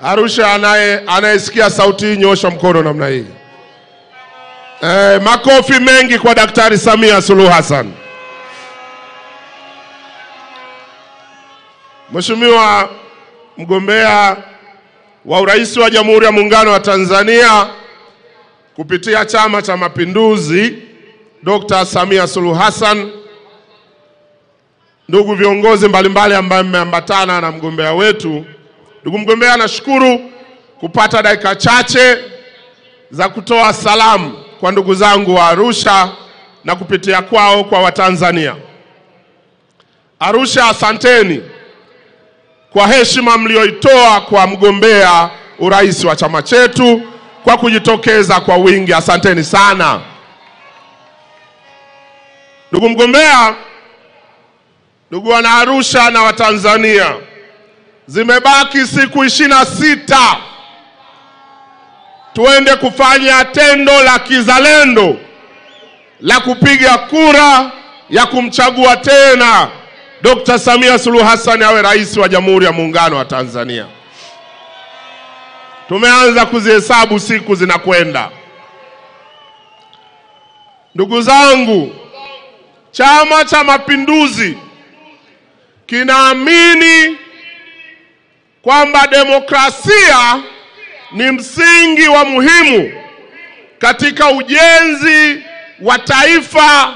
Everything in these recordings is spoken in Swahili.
Arusha anayesikia sauti hii nyosha mkono namna hii. Makofi mengi kwa Daktari Samia Suluhu Hassan. Mheshimiwa mgombea wa urais wa Jamhuri ya Muungano wa Tanzania kupitia Chama cha Mapinduzi, Dr. Samia Suluhu Hassan, ndugu viongozi mbalimbali ambao mmeambatana na mgombea wetu. Ndugu mgombea, nashukuru kupata dakika chache za kutoa salamu kwa ndugu zangu wa Arusha na kupitia kwao kwa Watanzania. Arusha, asanteni kwa heshima mlioitoa kwa mgombea urais wa chama chetu kwa kujitokeza kwa wingi. Asanteni sana. Ndugu mgombea, ndugu wana Arusha na Watanzania, zimebaki siku 26 tuende kufanya tendo la kizalendo la kupiga kura ya kumchagua tena Dr. Samia Suluhu Hassan awe rais wa Jamhuri ya Muungano wa Tanzania. Tumeanza kuzihesabu siku zinakwenda. Ndugu zangu, Chama cha Mapinduzi kinaamini kwamba demokrasia ni msingi wa muhimu katika ujenzi wa taifa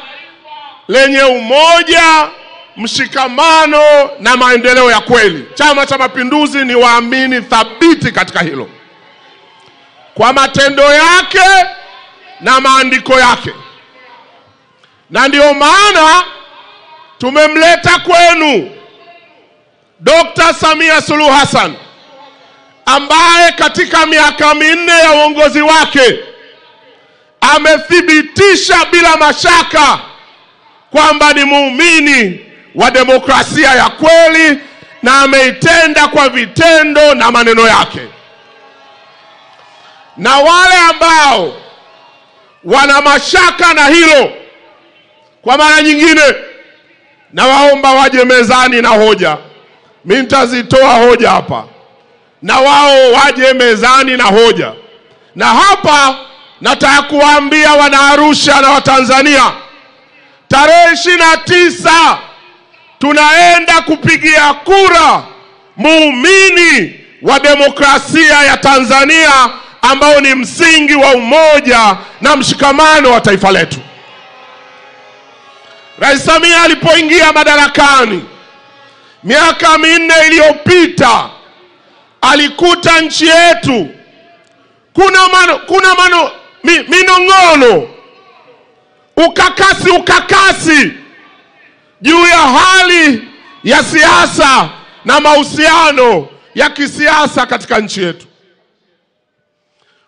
lenye umoja, mshikamano na maendeleo ya kweli. Chama cha Mapinduzi ni waamini thabiti katika hilo, kwa matendo yake na maandiko yake. Na ndio maana tumemleta kwenu Dr. Samia Suluhu Hassan, ambaye katika miaka 4 ya uongozi wake amethibitisha bila mashaka kwamba ni muumini wa demokrasia ya kweli na ameitenda kwa vitendo na maneno yake. Na wale ambao wana mashaka na hilo, kwa mara nyingine na waomba waje mezani na hoja. Mimi nitazitoa hoja hapa, na wao waje mezani na hoja. Na hapa nataka kuambia wana Arusha na Watanzania, tarehe 29 tunaenda kupigia kura muumini wa demokrasia ya Tanzania, ambao ni msingi wa umoja na mshikamano wa taifa letu. Rais Samia alipoingia madarakani miaka 4 iliyopita, alikuta nchi yetu kuna minong'ono, ukakasi juu ya hali ya siasa na mahusiano ya kisiasa katika nchi yetu.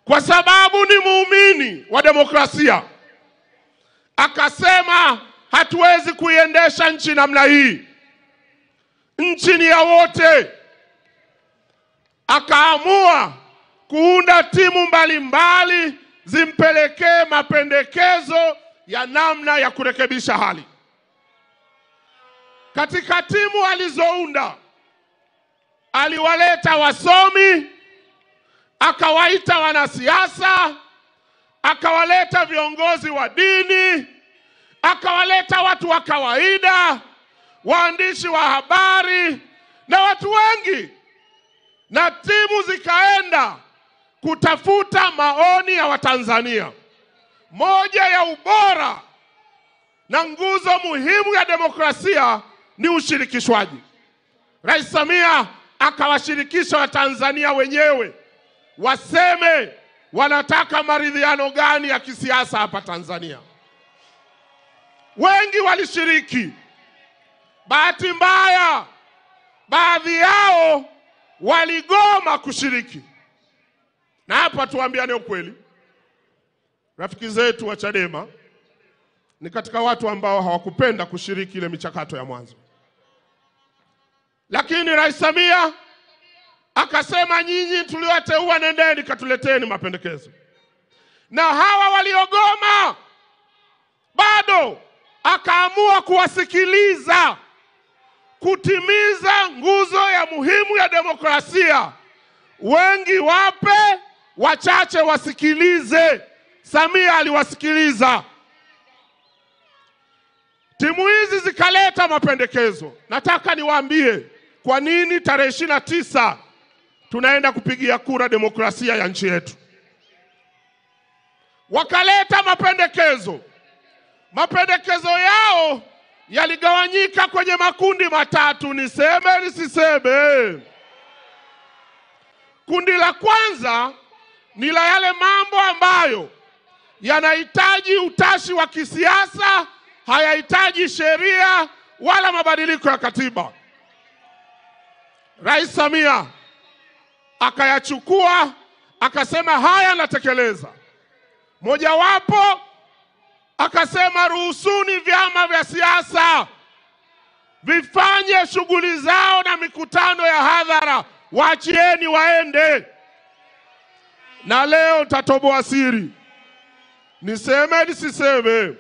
Kwa sababu ni muumini wa demokrasia, akasema hatuwezi kuiendesha nchi namna hii. Nchi ni ya wote. Akaamua kuunda timu mbalimbali zimpelekee mapendekezo ya namna ya kurekebisha hali. Katika timu alizounda, aliwaleta wasomi, akawaita wanasiasa, akawaleta viongozi wa dini, akawaleta watu wa kawaida, waandishi wa habari na watu wengi. Na timu zikaenda kutafuta maoni ya Watanzania. Moja ya ubora na nguzo muhimu ya demokrasia ni ushirikishwaji. Rais Samia akawashirikisha Watanzania wenyewe waseme wanataka maridhiano gani ya kisiasa hapa Tanzania. Wengi walishiriki. Bahati mbaya, baadhi yao waligoma kushiriki. Na hapa tuambiane ukweli, rafiki zetu wa Chadema ni katika watu ambao hawakupenda kushiriki ile michakato ya mwanzo. Lakini Rais Samia akasema, nyinyi tuliowateua nendeni katuleteni mapendekezo. Na hawa waliogoma bado akaamua kuwasikiliza, kutimiza nguzo ya muhimu ya demokrasia, Wengi wape, wachache wasikilize. Samia aliwasikiliza. Timu hizi zikaleta mapendekezo. Nataka niwaambie kwa nini tarehe 29 tunaenda kupigia kura demokrasia ya nchi yetu. Wakaleta mapendekezo. Mapendekezo yao yaligawanyika kwenye makundi matatu, niseme nisiseme. Kundi la kwanza ni la yale mambo ambayo yanahitaji utashi wa kisiasa, hayahitaji sheria wala mabadiliko ya katiba. Rais Samia akayachukua, akasema haya natekeleza. Mojawapo akasema ruhusuni vyama vya siasa vifanye shughuli zao na mikutano ya hadhara, waachieni waende. Na leo tatoboa siri, niseme nisiseme,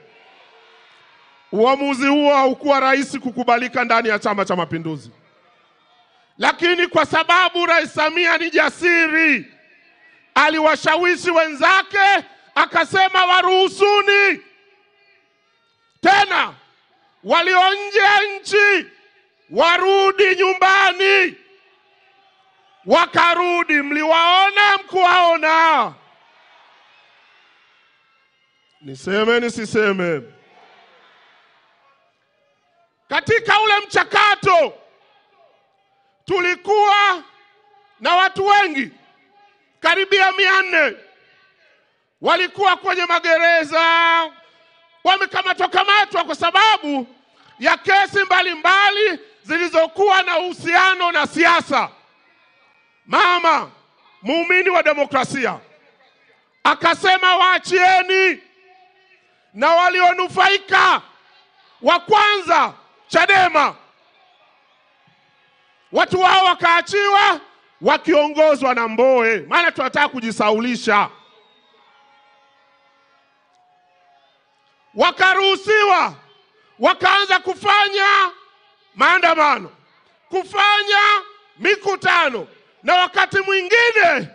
uamuzi huo haukuwa rahisi kukubalika ndani ya Chama cha Mapinduzi. Lakini kwa sababu Rais Samia ni jasiri, aliwashawishi wenzake, akasema waruhusuni. Tena walio nje ya nchi warudi nyumbani. Wakarudi, mliwaona mkuwaona? Niseme nisiseme, katika ule mchakato tulikuwa na watu wengi, karibia 400 walikuwa kwenye magereza, wamekamatwa kwa sababu ya kesi mbalimbali zilizokuwa na uhusiano na siasa. Mama, muumini wa demokrasia, akasema waachieni. Na walionufaika wa kwanza Chadema, watu wao wakaachiwa wakiongozwa na Mbowe, maana tunataka kujisaulisha. Wakaruhusiwa, wakaanza kufanya maandamano, kufanya mikutano, na wakati mwingine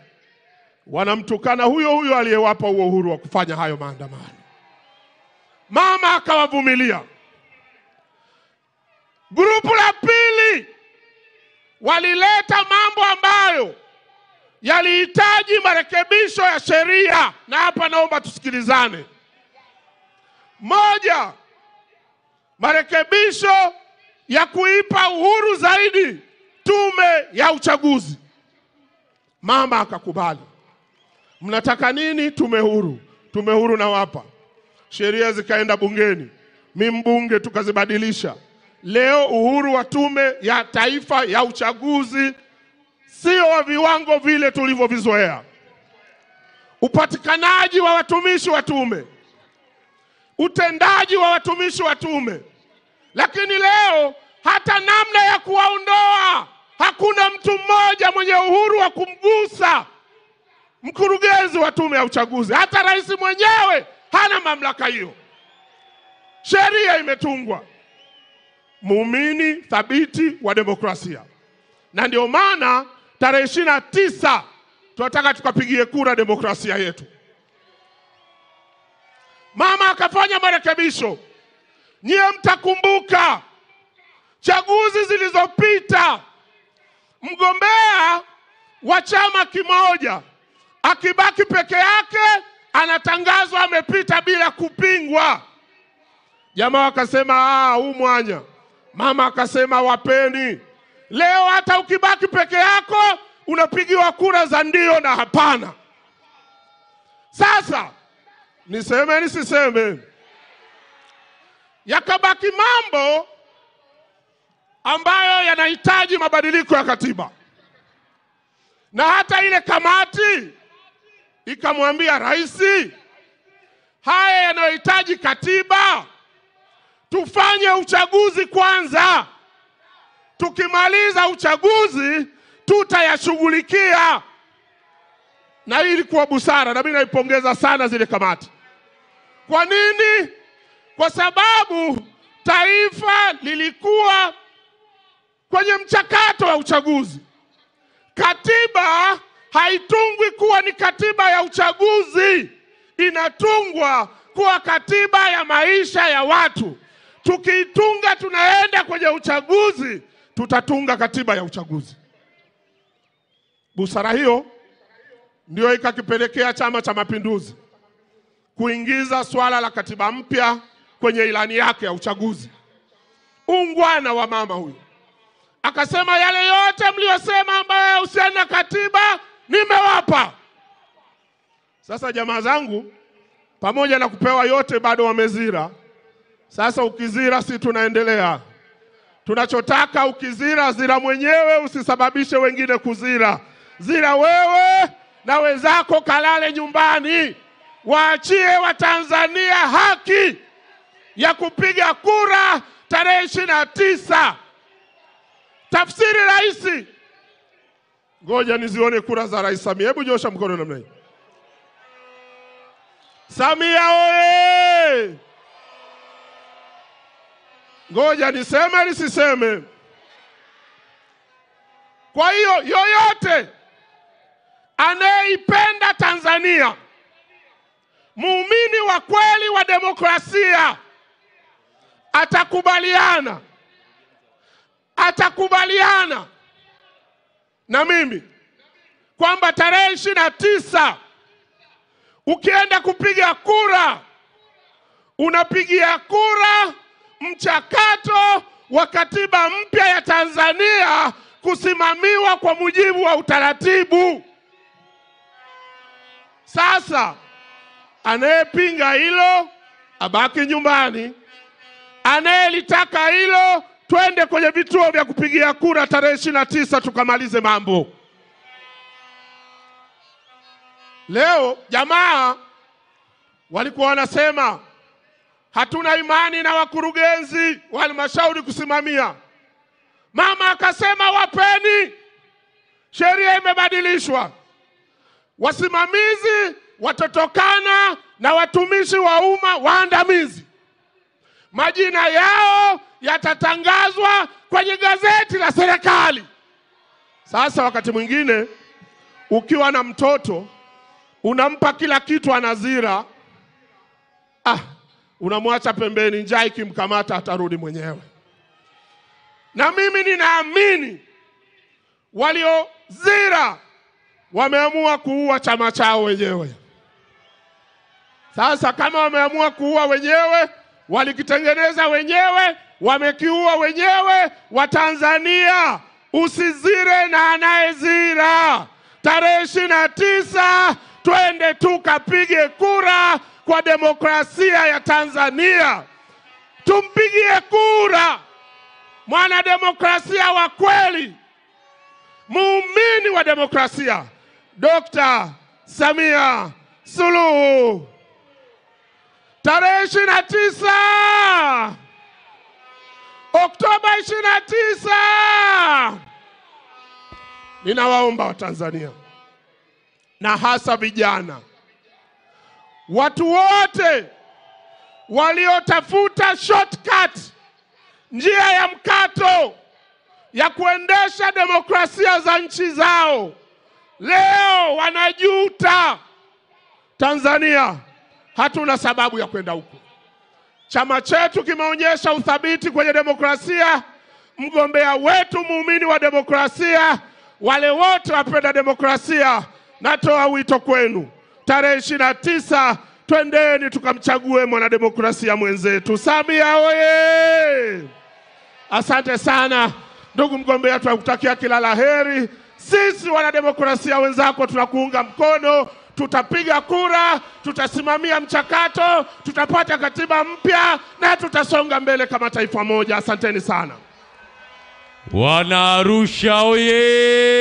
wanamtukana huyo aliyewapa huo uhuru wa kufanya hayo maandamano. Mama akawavumilia. Grupu la pili walileta mambo ambayo yalihitaji marekebisho ya sheria, na hapa naomba tusikilizane. Moja, marekebisho ya kuipa uhuru zaidi tume ya uchaguzi. Mama akakubali. Mnataka nini? Tume huru. Tume huru na wapa. Sheria zikaenda bungeni, mimi mbunge tukazibadilisha. Leo uhuru wa tume ya taifa ya uchaguzi sio wa viwango vile tulivyovizoea. Upatikanaji wa watumishi wa tume, utendaji wa watumishi wa tume. Lakini leo hata namna ya kuwaondoa, hakuna mtu mmoja mwenye uhuru wa kumgusa mkurugenzi wa tume ya uchaguzi. Hata rais mwenyewe hana mamlaka hiyo. Sheria imetungwa. Muumini thabiti wa demokrasia. Na ndio maana tarehe 29 tunataka tukapigie kura demokrasia yetu. Mama akafanya marekebisho. Nyie mtakumbuka chaguzi zilizopita, mgombea wa chama kimoja akibaki peke yake anatangazwa amepita bila kupingwa. Jamaa wakasema huu mwanya. Mama akasema wapeni. Leo hata ukibaki peke yako unapigiwa kura za ndio na hapana. Sasa niseme nisiseme, yakabaki mambo ambayo yanahitaji mabadiliko ya katiba. Na hata ile kamati ikamwambia rais, haya yanayohitaji katiba tufanye uchaguzi kwanza. Tukimaliza uchaguzi tutayashughulikia. Na hii ilikuwa busara, na mimi naipongeza sana zile kamati. Kwa nini? Kwa sababu taifa lilikuwa kwenye mchakato wa uchaguzi. Katiba haitungwi kuwa ni katiba ya uchaguzi, inatungwa kuwa katiba ya maisha ya watu. Tukiitunga tunaenda kwenye uchaguzi, tutatunga katiba ya uchaguzi. Busara hiyo ndio ikakipelekea Chama cha Mapinduzi kuingiza swala la katiba mpya kwenye ilani yake ya uchaguzi. Ungwana wa mama huyu akasema, yale yote mliosema ambayo yahusiana na katiba nimewapa. Sasa jamaa zangu, pamoja na kupewa yote bado wamezira. Sasa ukizira, si tunaendelea. Tunachotaka ukizira, zira mwenyewe, usisababishe wengine kuzira. Zira wewe na wenzako, kalale nyumbani. Waachie Watanzania haki ya kupiga kura tarehe 29. Tafsiri rahisi. Ngoja nizione kura za Rais Samia. Hebu nyosha mkono namna hii. Samia oye! Ngoja niseme nisiseme. Kwa hiyo yoyote anayeipenda Tanzania, muumini wa kweli wa demokrasia, atakubaliana na mimi kwamba tarehe 29 ukienda kupiga kura, unapigia kura mchakato wa katiba mpya ya Tanzania kusimamiwa kwa mujibu wa utaratibu. Sasa anayepinga hilo abaki nyumbani, anayelitaka hilo twende kwenye vituo vya kupigia kura tarehe 29 tukamalize mambo. Leo jamaa walikuwa wanasema hatuna imani na wakurugenzi wa halmashauri kusimamia. Mama akasema wapeni, sheria imebadilishwa. Wasimamizi watatokana na watumishi wa umma waandamizi. Majina yao yatatangazwa kwenye gazeti la serikali. Sasa wakati mwingine ukiwa na mtoto unampa kila kitu anazira, unamwacha pembeni, njaa ikimkamata atarudi mwenyewe. Na mimi ninaamini waliozira wameamua kuua chama chao wenyewe. Sasa kama wameamua kuua wenyewe, walikitengeneza wenyewe, wamekiua wenyewe. Watanzania, usizire na anayezira. Tarehe 29 twende tukapige kura kwa demokrasia ya Tanzania. Tumpigie kura mwana demokrasia wa kweli, muumini wa demokrasia, Dr. Samia Suluhu. Tarehe 29 Oktoba 29, ninawaomba Watanzania na hasa vijana, watu wote waliotafuta shortcut, njia ya mkato ya kuendesha demokrasia za nchi zao, leo wanajuta. Tanzania hatuna sababu ya kwenda huko. Chama chetu kimeonyesha uthabiti kwenye demokrasia. Mgombea wetu muumini wa demokrasia. Wale wote wapenda demokrasia, natoa wito kwenu, tarehe 29 twendeni tukamchague mwanademokrasia mwenzetu. Samia oye! Asante sana ndugu mgombea, tunakutakia kila laheri. Sisi wanademokrasia wenzako tunakuunga mkono. Tutapiga kura, tutasimamia mchakato, tutapata katiba mpya na tutasonga mbele kama taifa moja. Asanteni sana. Wana Arusha oye!